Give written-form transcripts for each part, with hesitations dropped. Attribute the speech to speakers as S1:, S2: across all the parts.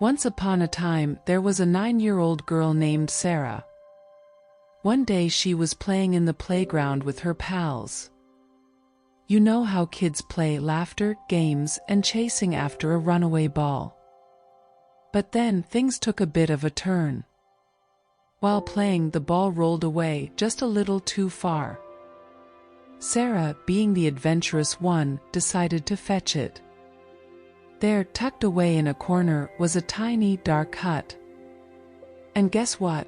S1: Once upon a time, there was a 9-year-old girl named Sarah. One day she was playing in the playground with her pals. You know how kids play: laughter, games, and chasing after a runaway ball. But then things took a bit of a turn. While playing, the ball rolled away just a little too far. Sarah, being the adventurous one, decided to fetch it. There, tucked away in a corner, was a tiny, dark hut. And guess what?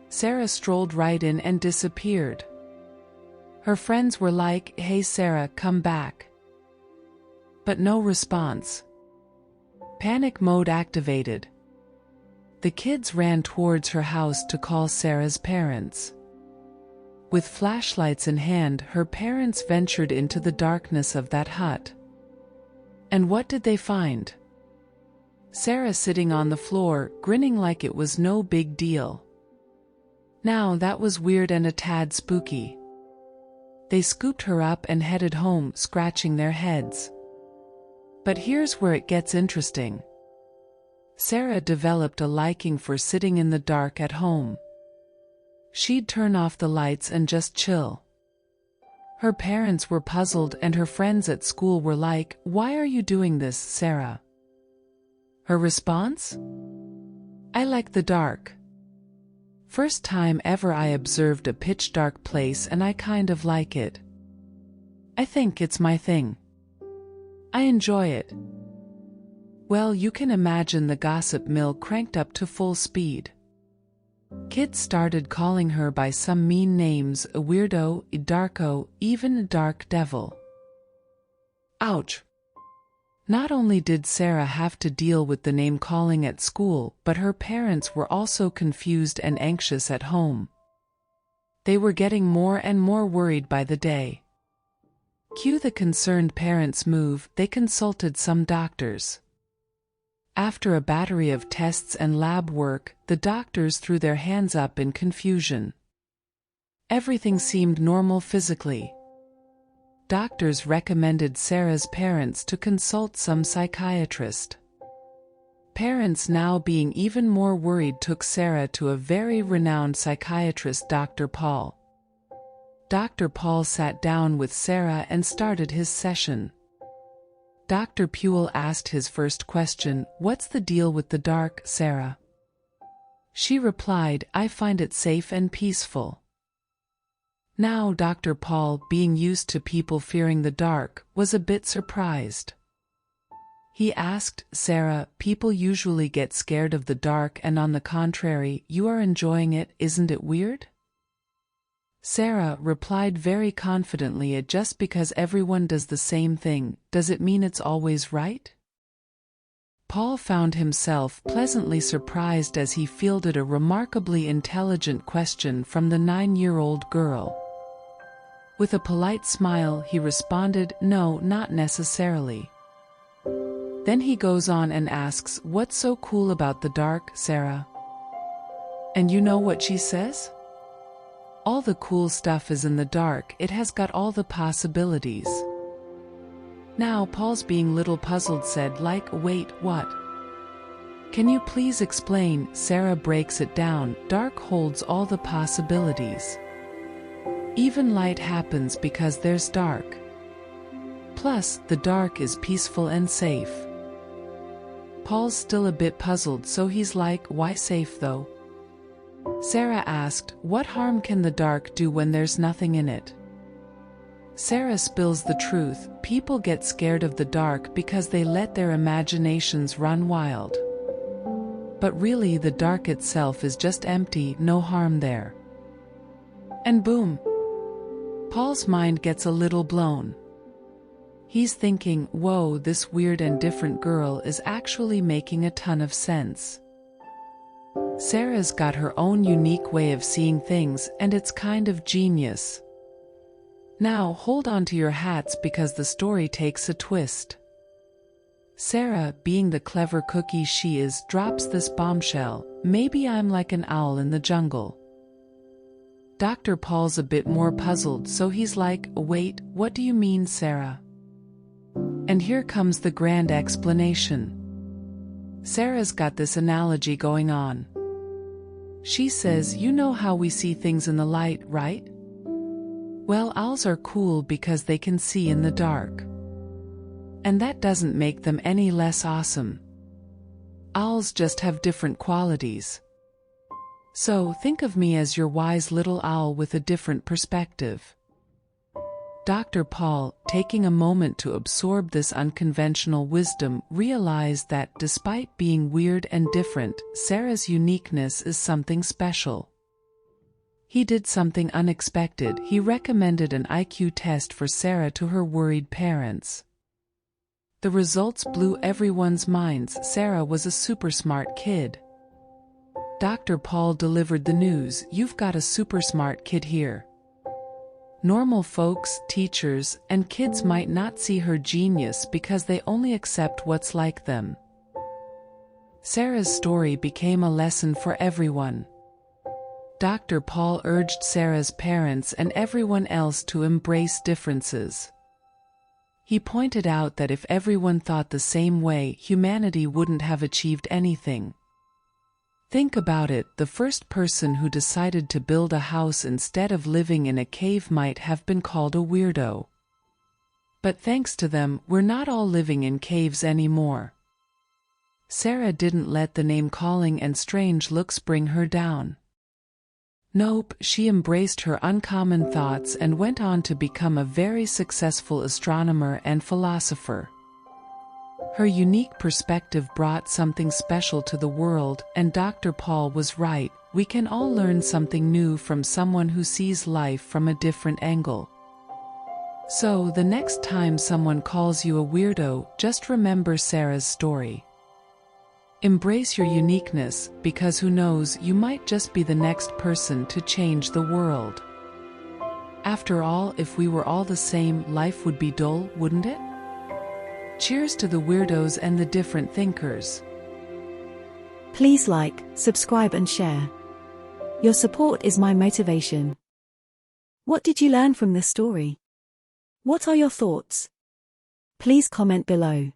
S1: Sarah strolled right in and disappeared. Her friends were like, "Hey Sarah, come back." But no response. Panic mode activated. The kids ran towards her house to call Sarah's parents. With flashlights in hand, her parents ventured into the darkness of that hut. And what did they find? Sarah sitting on the floor, grinning like it was no big deal. Now that was weird and a tad spooky. They scooped her up and headed home, scratching their heads. But here's where it gets interesting. Sarah developed a liking for sitting in the dark at home. She'd turn off the lights and just chill. Her parents were puzzled and her friends at school were like, "Why are you doing this, Sarah?" Her response? "I like the dark. First time ever I observed a pitch-dark place and I kind of like it. I think it's my thing. I enjoy it." Well, you can imagine the gossip mill cranked up to full speed. Kids started calling her by some mean names: a weirdo, a darko, even a dark devil. Ouch! Not only did Sarah have to deal with the name-calling at school, but her parents were also confused and anxious at home. They were getting more and more worried by the day. Cue the concerned parents move. They consulted some doctors. After a battery of tests and lab work, the doctors threw their hands up in confusion. Everything seemed normal physically. Doctors recommended Sarah's parents to consult some psychiatrist. Parents, now being even more worried, took Sarah to a very renowned psychiatrist, Dr. Paul. Dr. Paul sat down with Sarah and started his session. Dr. Puel asked his first question: "What's the deal with the dark, Sarah?" She replied, "I find it safe and peaceful." Now Dr. Paul, being used to people fearing the dark, was a bit surprised. He asked, "Sarah, people usually get scared of the dark, and on the contrary, you are enjoying it. Isn't it weird?" Sarah replied very confidently, "Just because everyone does the same thing, does it mean it's always right?" Paul found himself pleasantly surprised as he fielded a remarkably intelligent question from the 9-year-old girl. With a polite smile, he responded, "No, not necessarily." Then he goes on and asks, "What's so cool about the dark, Sarah?" And you know what she says? "All the cool stuff is in the dark. It has got all the possibilities." Now Paul's being little puzzled said, "Wait, what? Can you please explain?" Sarah breaks it down. Dark holds all the possibilities. Even light happens because there's dark. Plus, the dark is peaceful and safe. Paul's still a bit puzzled, so he's like, "Why safe though?" Sarah asked, "What harm can the dark do when there's nothing in it?" Sarah spills the truth. People get scared of the dark because they let their imaginations run wild. But really, the dark itself is just empty, no harm there. And boom! Paul's mind gets a little blown. He's thinking, whoa, this weird and different girl is actually making a ton of sense. Sarah's got her own unique way of seeing things, and it's kind of genius. Now hold on to your hats because the story takes a twist. Sarah, being the clever cookie she is, drops this bombshell: "Maybe I'm like an owl in the jungle." Dr. Paul's a bit more puzzled, so he's like, "Wait, what do you mean, Sarah?" And here comes the grand explanation. Sarah's got this analogy going on. She says, you know how we see things in the light, right? Well, owls are cool because they can see in the dark. And that doesn't make them any less awesome. Owls just have different qualities. So think of me as your wise little owl with a different perspective. Dr. Paul, taking a moment to absorb this unconventional wisdom, realized that, despite being weird and different, Sarah's uniqueness is something special. He did something unexpected. He recommended an IQ test for Sarah to her worried parents. The results blew everyone's minds. Sarah was a super smart kid. Dr. Paul delivered the news, "You've got a super smart kid here." Normal folks, teachers, and kids might not see her genius because they only accept what's like them. Sarah's story became a lesson for everyone. Dr. Paul urged Sarah's parents and everyone else to embrace differences. He pointed out that if everyone thought the same way, humanity wouldn't have achieved anything. Think about it, the first person who decided to build a house instead of living in a cave might have been called a weirdo. But thanks to them, we're not all living in caves anymore. Sarah didn't let the name-calling and strange looks bring her down. Nope, she embraced her uncommon thoughts and went on to become a very successful astronomer and philosopher. Her unique perspective brought something special to the world, and Dr. Paul was right, we can all learn something new from someone who sees life from a different angle. So, the next time someone calls you a weirdo, just remember Sarah's story. Embrace your uniqueness, because who knows, you might just be the next person to change the world. After all, if we were all the same, life would be dull, wouldn't it? Cheers to the weirdos and the different thinkers.
S2: Please like, subscribe and share. Your support is my motivation. What did you learn from this story? What are your thoughts? Please comment below.